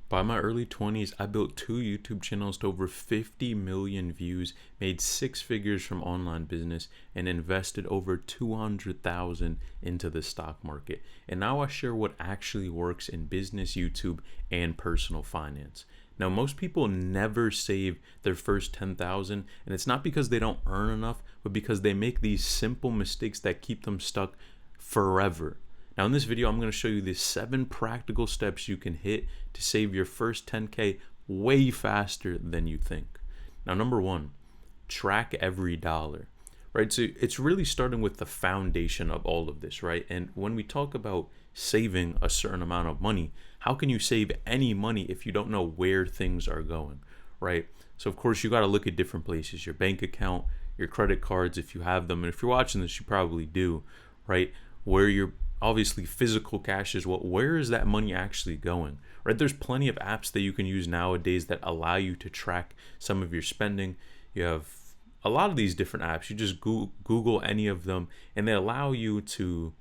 By my early 20s, I built two YouTube channels to over 50 million views, made six figures from online business, and invested over 200,000 into the stock market. And now I share what actually works in business, YouTube, and personal finance. Now, most people never save their first 10,000, and it's not because they don't earn enough, but because they make these simple mistakes that keep them stuck forever. Now in this video, I'm going to show you the 7 practical steps you can hit to save your first 10K way faster than you think. Now, number 1, track every dollar, right? So it's really starting with the foundation of all of this, right? And when we talk about saving a certain amount of money, how can you save any money if you don't know where things are going, right? So of course you got to look at different places, your bank account, your credit cards, if you have them. And if you're watching this, you probably do, right? Where your obviously physical cash is, where is that money actually going, right? There's plenty of apps that you can use nowadays that allow you to track some of your spending. You have a lot of these different apps. You just Google any of them and they allow you to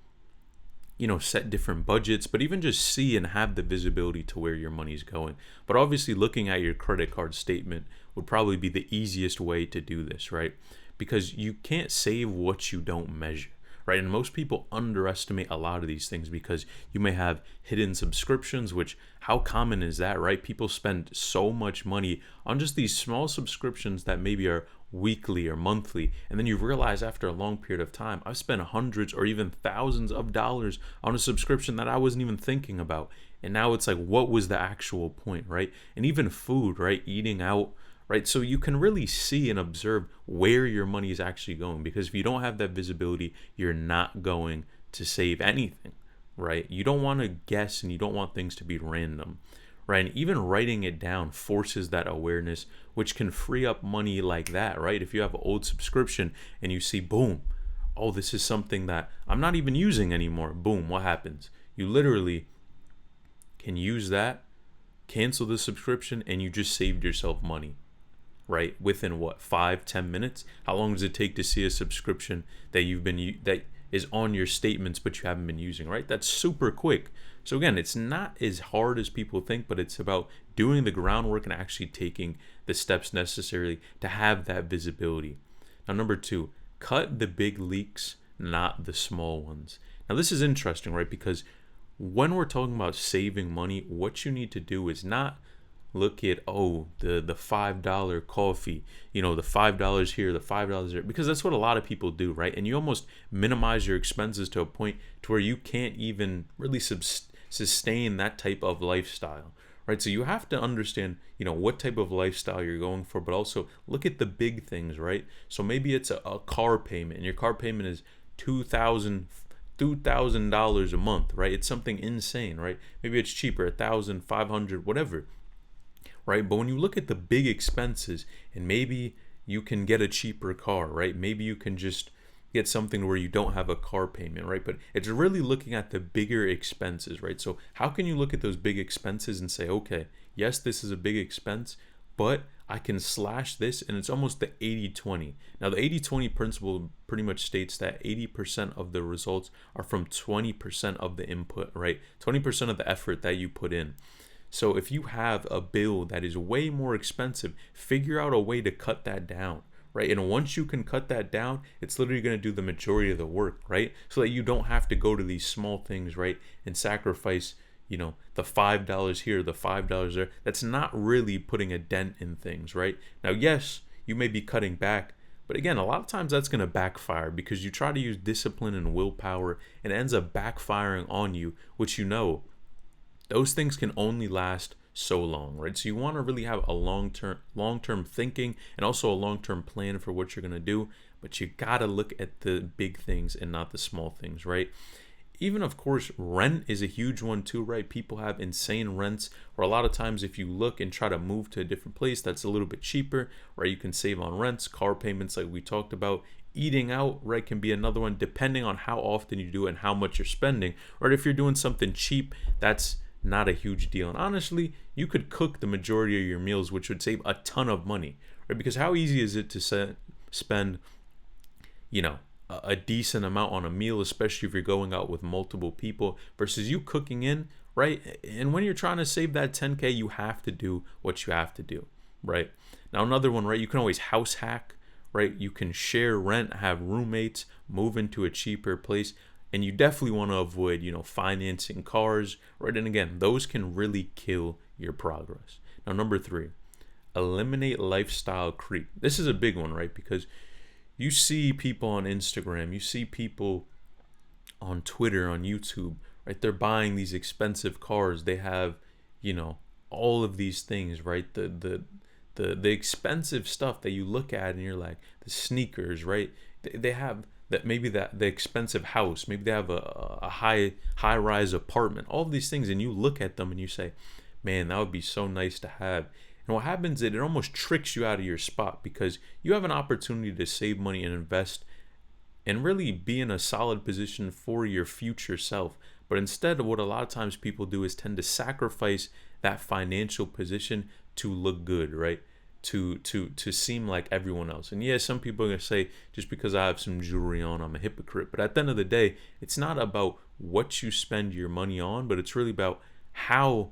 set different budgets, but even just see and have the visibility to where your money's going. But obviously looking at your credit card statement would probably be the easiest way to do this, right? Because you can't save what you don't measure, right? And most people underestimate a lot of these things because you may have hidden subscriptions, which how common is that, right? People spend so much money on just these small subscriptions that maybe are weekly or monthly, and then you realize after a long period of time, I've spent hundreds or even thousands of dollars on a subscription that I wasn't even thinking about. And now it's like, what was the actual point, right? And even food, right? Eating out, right? So you can really see and observe where your money is actually going, because if you don't have that visibility, you're not going to save anything, right? You don't want to guess and you don't want things to be random, right? And even writing it down forces that awareness, which can free up money like that, right? If you have an old subscription and you see, boom, oh, this is something that I'm not even using anymore. Boom, what happens? You literally can use that, cancel the subscription, and you just saved yourself money, right? Within what, 5-10 minutes? How long does it take to see a subscription that is on your statements but you haven't been using, right? That's super quick. So again, it's not as hard as people think, but it's about doing the groundwork and actually taking the steps necessary to have that visibility. Now, number 2, cut the big leaks, not the small ones. Now this is interesting, right? Because when we're talking about saving money, what you need to do is not look at, oh, the $5 coffee, the $5 here, the $5 there, because that's what a lot of people do, right? And you almost minimize your expenses to a point to where you can't even really sustain that type of lifestyle, right? So you have to understand, what type of lifestyle you're going for, but also look at the big things, right? So maybe it's a car payment, and your car payment is $2,000 a month, right? It's something insane, right? Maybe it's cheaper, 1,500, whatever, right? But when you look at the big expenses, and maybe you can get a cheaper car, right? Maybe you can just get something where you don't have a car payment, right? But it's really looking at the bigger expenses, right? So how can you look at those big expenses and say, okay, yes, this is a big expense, but I can slash this, and it's almost the 80-20. Now the 80-20 principle pretty much states that 80% of the results are from 20% of the input, right? 20% of the effort that you put in. So if you have a bill that is way more expensive, figure out a way to cut that down, right? And once you can cut that down, it's literally going to do the majority of the work, right? So that you don't have to go to these small things, right? And sacrifice, the $5 here, the $5 there. That's not really putting a dent in things, right? Now, yes, you may be cutting back, but again, a lot of times that's going to backfire because you try to use discipline and willpower and it ends up backfiring on you, which those things can only last so long, right? So you want to really have a long-term thinking and also a long-term plan for what you're going to do, but you got to look at the big things and not the small things, right? Even, of course, rent is a huge one too, right? People have insane rents, or a lot of times if you look and try to move to a different place that's a little bit cheaper, right, you can save on rents, car payments like we talked about. Eating out, right, can be another one depending on how often you do it and how much you're spending. Right, if you're doing something cheap, that's not a huge deal. And honestly, you could cook the majority of your meals, which would save a ton of money, right? Because how easy is it to spend, a decent amount on a meal, especially if you're going out with multiple people, versus you cooking in, right? And when you're trying to save that 10K, you have to do what you have to do, right? Now, another one, right? You can always house hack, right? You can share rent, have roommates, move into a cheaper place. And you definitely want to avoid, financing cars, right? And again, those can really kill your progress. Now, number 3, eliminate lifestyle creep. This is a big one, right? Because you see people on Instagram, you see people on Twitter, on YouTube, right? They're buying these expensive cars. They have, all of these things, right? The expensive stuff that you look at and you're like, the sneakers, right? They have that the expensive house. Maybe they have a high rise apartment. All of these things, and you look at them and you say, man, that would be so nice to have. And what happens is it almost tricks you out of your spot, because you have an opportunity to save money and invest and really be in a solid position for your future self. But instead, what a lot of times people do is tend to sacrifice that financial position to look good, right? To seem like everyone else. And yeah, some people are gonna say, just because I have some jewelry on, I'm a hypocrite. But at the end of the day, it's not about what you spend your money on, but it's really about how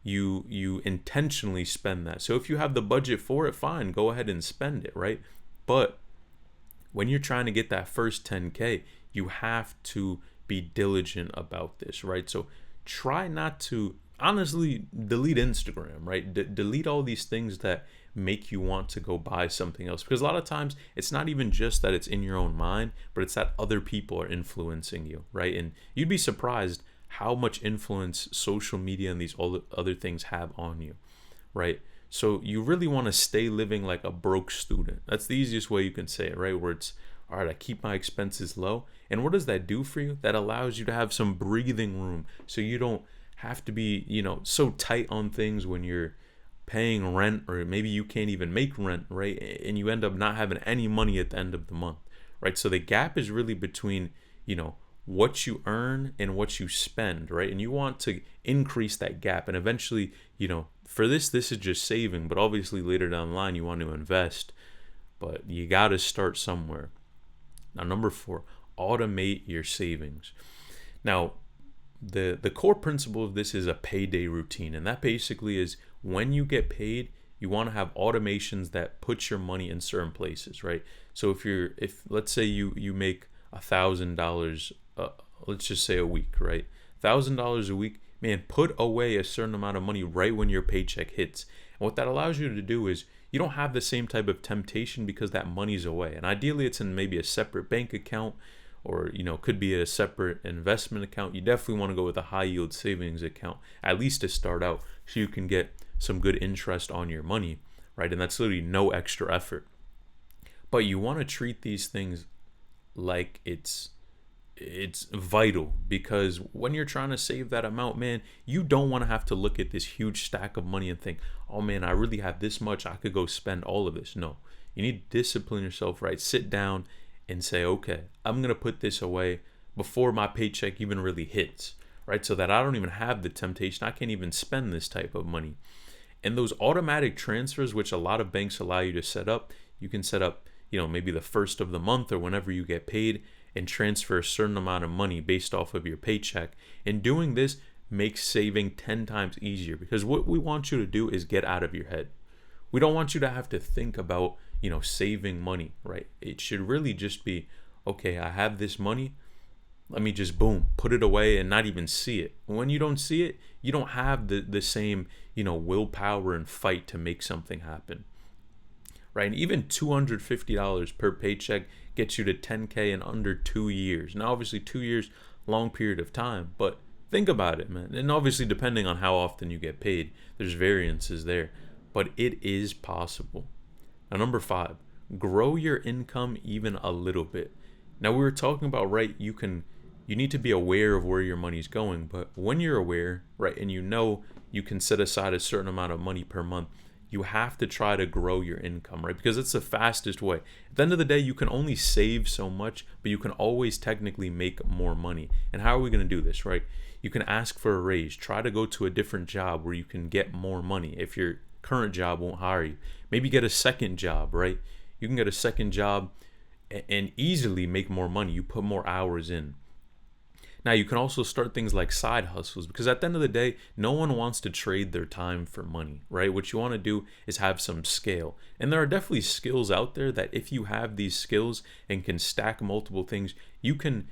you intentionally spend that. So if you have the budget for it, fine, go ahead and spend it, right? But when you're trying to get that first 10K, you have to be diligent about this, right? So try not to, honestly, delete Instagram, right? Delete all these things that make you want to go buy something else, because a lot of times it's not even just that it's in your own mind, but it's that other people are influencing you, right? And you'd be surprised how much influence social media and these other things have on you, right? So you really want to stay living like a broke student. That's the easiest way you can say it, right? Where it's, all right, I keep my expenses low. And what does that do for you? That allows you to have some breathing room, so you don't have to be, so tight on things when you're paying rent, or maybe you can't even make rent, right? And you end up not having any money at the end of the month, right? So the gap is really between, what you earn and what you spend, right? And you want to increase that gap. And eventually, for this is just saving, but obviously later down the line, you want to invest, but you got to start somewhere. Now, number 4, automate your savings. Now, the core principle of this is a payday routine. And that basically is, when you get paid, you want to have automations that put your money in certain places, right? So if let's say you make $1,000, let's just say a week, right? $1,000 a week, man, put away a certain amount of money right when your paycheck hits. And what that allows you to do is, you don't have the same type of temptation, because that money's away. And ideally, it's in maybe a separate bank account, or could be a separate investment account. You definitely want to go with a high yield savings account, at least to start out, so you can get some good interest on your money, right? And that's literally no extra effort. But you want to treat these things like it's vital, because when you're trying to save that amount, man, you don't want to have to look at this huge stack of money and think, oh man, I really have this much, I could go spend all of this. No, you need to discipline yourself, right? Sit down and say, okay, I'm gonna put this away before my paycheck even really hits, right? So that I don't even have the temptation, I can't even spend this type of money. And those automatic transfers, which a lot of banks allow you to set up, you can set up, maybe the first of the month or whenever you get paid, and transfer a certain amount of money based off of your paycheck. And doing this makes saving 10 times easier, because what we want you to do is get out of your head. We don't want you to have to think about, saving money, right? It should really just be, okay, I have this money, let me just boom, put it away and not even see it. When you don't see it, you don't have the same, willpower and fight to make something happen, right? And even $250 per paycheck gets you to 10K in under 2 years. Now, obviously 2 years, long period of time, but think about it, man. And obviously, depending on how often you get paid, there's variances there, but it is possible. Now, number 5, grow your income even a little bit. Now, we were talking about, right, you need to be aware of where your money's going, but when you're aware, right, and you can set aside a certain amount of money per month, you have to try to grow your income, right? Because it's the fastest way. At the end of the day, you can only save so much, but you can always technically make more money. And how are we going to do this, right? You can ask for a raise. Try to go to a different job where you can get more money if your current job won't hire you. Maybe get a second job, right? You can get a second job and easily make more money. You put more hours in. Now, you can also start things like side hustles, because at the end of the day, no one wants to trade their time for money, right? What you want to do is have some scale. And there are definitely skills out there that if you have these skills and can stack multiple things, you can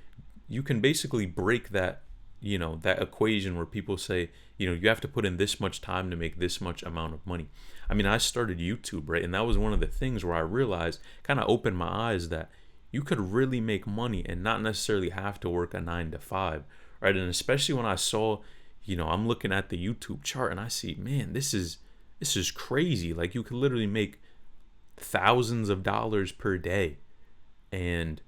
basically break that, that equation where people say, you have to put in this much time to make this much amount of money. I mean, I started YouTube, right? And that was one of the things where I realized, kind of opened my eyes, that you could really make money and not necessarily have to work a 9 to 5, right? And especially when I saw, I'm looking at the YouTube chart and I see, man, this is crazy. Like, you could literally make thousands of dollars per day and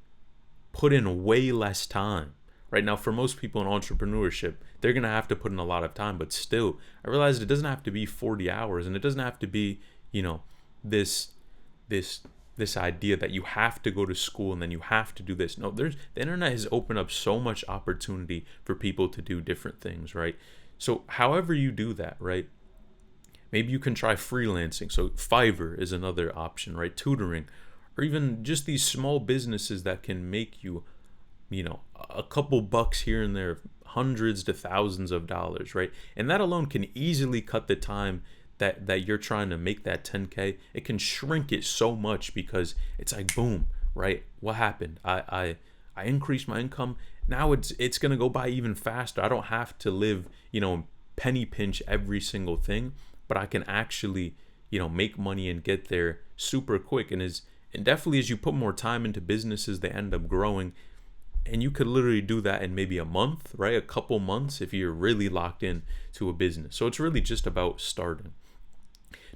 put in way less time. Right now, for most people in entrepreneurship, they're going to have to put in a lot of time, but still, I realized it doesn't have to be 40 hours, and it doesn't have to be, this this idea that you have to go to school and then you have to do this. No, the internet has opened up so much opportunity for people to do different things, right? So however you do that, right? Maybe you can try freelancing. So Fiverr is another option, right? Tutoring, or even just these small businesses that can make you, a couple bucks here and there, hundreds to thousands of dollars, right? And that alone can easily cut the time that you're trying to make that 10K. It can shrink it so much, because it's like, boom, right? What happened? I increased my income. Now it's gonna go by even faster. I don't have to live, penny pinch every single thing, but I can actually, make money and get there super quick. And definitely as you put more time into businesses, they end up growing. And you could literally do that in maybe a month, right? A couple months if you're really locked in to a business. So it's really just about starting.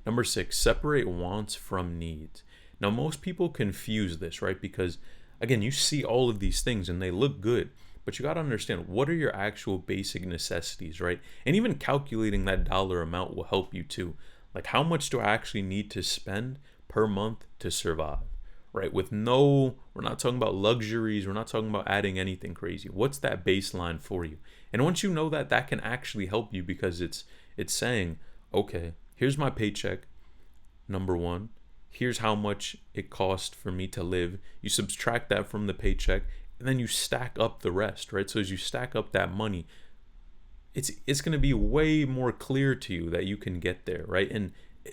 Number 6, separate wants from needs. Now, most people confuse this, right? Because again, you see all of these things and they look good, but you got to understand, what are your actual basic necessities, right? And even calculating that dollar amount will help you too. Like, how much do I actually need to spend per month to survive? Right? We're not talking about luxuries. We're not talking about adding anything crazy. What's that baseline for you? And once you know that, that can actually help you, because it's saying, okay, here's my paycheck, number one. Here's how much it cost for me to live. You subtract that from the paycheck, and then you stack up the rest, right? So as you stack up that money, it's going to be way more clear to you that you can get there, right? And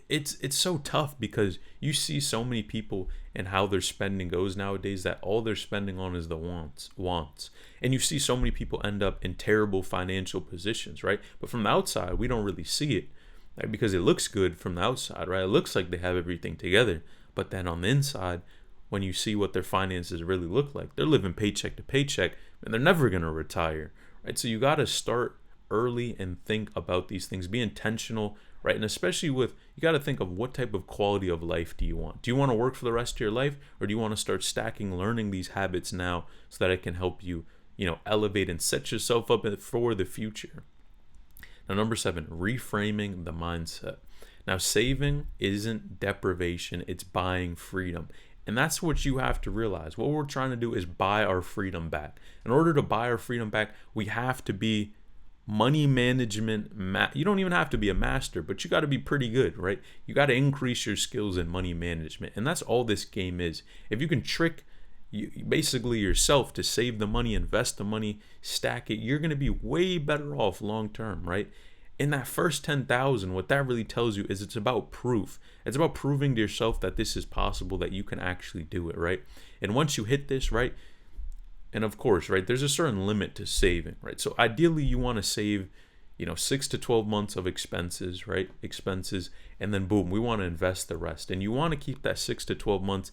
it's so tough, because you see so many people and how their spending goes nowadays, that all they're spending on is the wants. And you see so many people end up in terrible financial positions, right? But from the outside, we don't really see it, right? Because it looks good from the outside, right? It looks like they have everything together. But then on the inside, when you see what their finances really look like, they're living paycheck to paycheck, and they're never going to retire, right? So you got to start early and think about these things. Be intentional, right? And especially you got to think of, what type of quality of life do you want? Do you want to work for the rest of your life, or do you want to start stacking, learning these habits now, so that it can help you, elevate and set yourself up for the future? Now, number 7, reframing the mindset. Now, saving isn't deprivation, it's buying freedom. And that's what you have to realize. What we're trying to do is buy our freedom back. In order to buy our freedom back, we have to be money management. You don't even have to be a master, but you got to be pretty good, right? You got to increase your skills in money management. And that's all this game is. If you can trick basically yourself to save the money, invest the money, stack it, you're going to be way better off long term, right? In that first 10,000, what that really tells you is it's about proof. It's about proving to yourself that this is possible, that you can actually do it, right? And once you hit this, right, and of course, right, there's a certain limit to saving, right? So ideally you want to save, 6 to 12 months of expenses, right? Expenses, and then boom, we want to invest the rest. And you want to keep that 6 to 12 months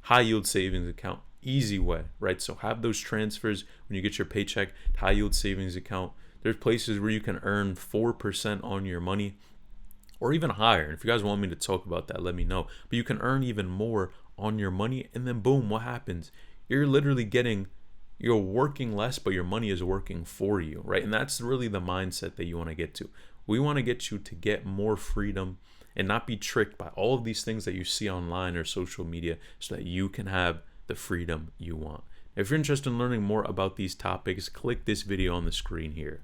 high yield savings account, easy way, right? So have those transfers when you get your paycheck, high yield savings account. There's places where you can earn 4% on your money, or even higher. And if you guys want me to talk about that, let me know. But you can earn even more on your money, and then boom, what happens? You're working less, but your money is working for you, right? And that's really the mindset that you want to get to. We want to get you to get more freedom and not be tricked by all of these things that you see online or social media, so that you can have the freedom you want. If you're interested in learning more about these topics, click this video on the screen here.